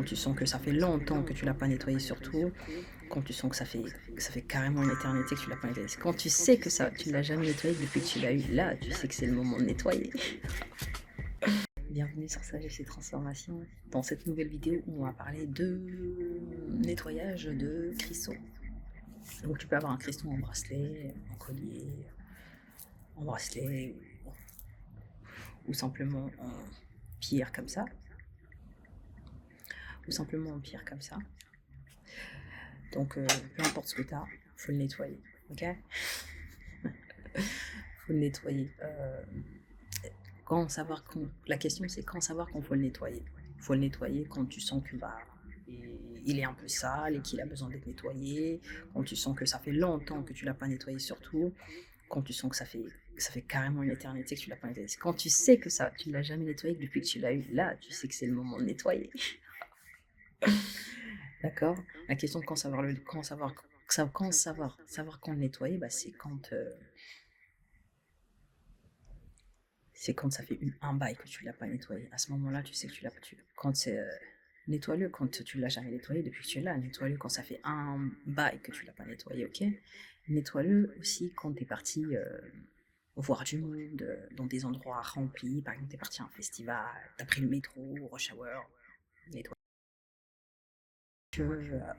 tu sens que ça fait longtemps que tu l'as pas nettoyé surtout, quand tu sens que ça fait carrément une éternité que tu l'as pas nettoyé. Quand tu sais que ça tu l'as jamais nettoyé depuis que tu l'as eu, là, tu sais que c'est le moment de nettoyer. Bienvenue sur Sagesse et Transformation. Dans cette nouvelle vidéo, on va parler de nettoyage de cristaux. Donc tu peux avoir un cristal en bracelet, en collier, en bracelet ou simplement en pierre comme ça. Donc peu importe ce que tu as, faut le nettoyer. Ok? Faut le nettoyer. La question c'est quand savoir qu'on faut le nettoyer. Faut le nettoyer quand tu sens que il est un peu sale et qu'il a besoin d'être nettoyé, quand tu sens que ça fait longtemps que tu l'as pas nettoyé surtout, quand tu sens que ça fait carrément une éternité que tu l'as pas nettoyé. Quand tu sais que ça, tu l'as jamais nettoyé depuis que tu l'as eu, là, tu sais que c'est le moment de nettoyer. D'accord? La question de savoir quand le nettoyer, c'est quand ça fait un bail que tu l'as pas nettoyé. À ce moment-là, tu sais que tu l'as pas. Quand c'est nettoie-le quand tu l'as jamais nettoyé depuis que tu l'as. Nettoie-le quand ça fait un bail que tu l'as pas nettoyé, ok? Nettoie-le aussi quand tu es parti voir du monde dans des endroits remplis. Par exemple, tu es parti à un festival, tu as pris le métro, rush hour. Nettoie.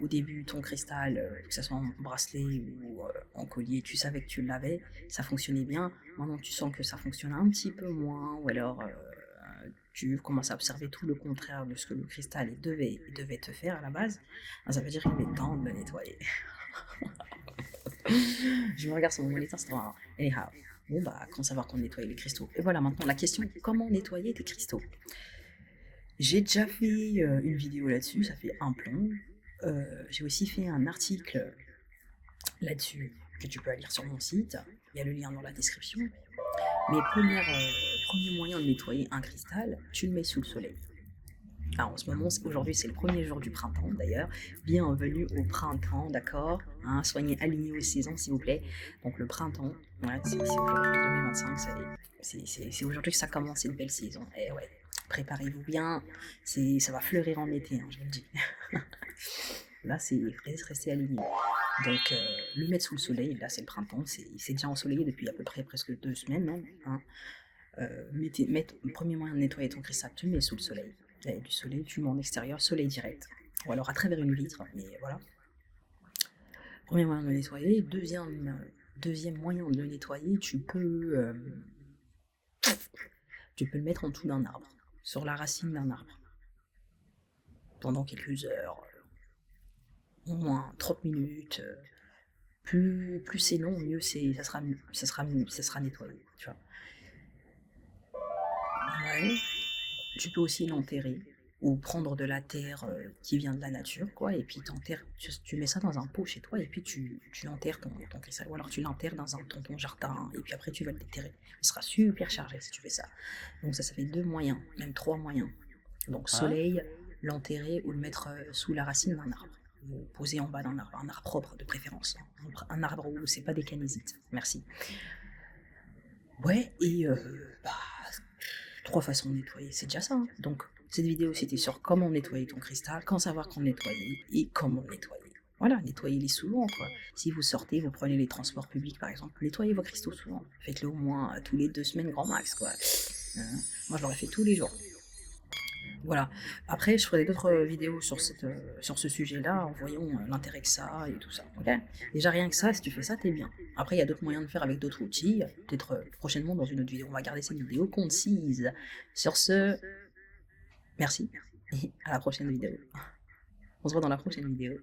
Au début, ton cristal, que ce soit en bracelet ou en collier, tu savais que tu l'avais, ça fonctionnait bien. Maintenant, tu sens que ça fonctionne un petit peu moins, ou alors tu commences à observer tout le contraire de ce que le cristal il devait te faire à la base. Ben, ça veut dire qu'il est temps de le nettoyer. Je me regarde sur mon moniteur, c'est marrant. Anyhow, bon quand savoir qu'on nettoie les cristaux. Et voilà, maintenant la question, comment nettoyer tes cristaux? J'ai déjà fait une vidéo là-dessus, ça fait un plomb. J'ai aussi fait un article là-dessus que tu peux lire sur mon site. Il y a le lien dans la description. Mais premier moyen de nettoyer un cristal, tu le mets sous le soleil. Alors en ce moment, aujourd'hui c'est le premier jour du printemps d'ailleurs. Bienvenue au printemps, d'accord, hein, soyez alignés aux saisons s'il vous plaît. Donc le printemps, ouais, c'est aujourd'hui 2025, c'est aujourd'hui que ça commence, c'est une belle saison. Et ouais, préparez-vous bien, ça va fleurir en été, hein, je vous le dis. Là, c'est rester aligné. Donc, le mettre sous le soleil, là, c'est le printemps, c'est déjà ensoleillé depuis à peu près presque 2 semaines, hein. Premier moyen de nettoyer ton cristal, tu le mets sous le soleil. Et du soleil, tu le mets en extérieur, soleil direct. Ou alors à travers une vitre, mais voilà. Premier moyen de le nettoyer. Deuxième moyen de le nettoyer, tu peux le mettre en dessous d'un arbre, sur la racine d'un arbre, pendant quelques heures, au moins 30 minutes. Plus c'est long, mieux ça sera nettoyé, tu vois. Ouais. Tu peux aussi l'enterrer ou prendre de la terre qui vient de la nature, quoi, et puis tu mets ça dans un pot chez toi, et puis tu l'enterres ton cristal, ou alors tu l'enterres dans ton jardin, et puis après tu vas le déterrer. Il sera super chargé si tu fais ça. Donc ça fait 2 moyens, même 3 moyens. Donc soleil, l'enterrer ou le mettre sous la racine d'un arbre. Ou poser en bas d'un arbre, un arbre propre de préférence. Un arbre où c'est pas des canisites. Merci. Ouais, et 3 façons de nettoyer, c'est déjà ça, hein. Donc, cette vidéo, c'était sur comment nettoyer ton cristal, quand savoir quand nettoyer et comment le nettoyer. Voilà, nettoyez-les souvent, quoi. Si vous sortez, vous prenez les transports publics, par exemple, nettoyez vos cristaux souvent. Faites-le au moins tous les 2 semaines, grand max, quoi. Moi, je l'aurais fait tous les jours. Voilà. Après, je ferai d'autres vidéos sur ce sujet-là, en voyant l'intérêt que ça a et tout ça. Ok? Déjà, rien que ça, si tu fais ça, t'es bien. Après, il y a d'autres moyens de faire avec d'autres outils. Peut-être prochainement dans une autre vidéo. On va garder cette vidéo concise. Sur ce, merci. Et à la prochaine vidéo. On se voit dans la prochaine vidéo.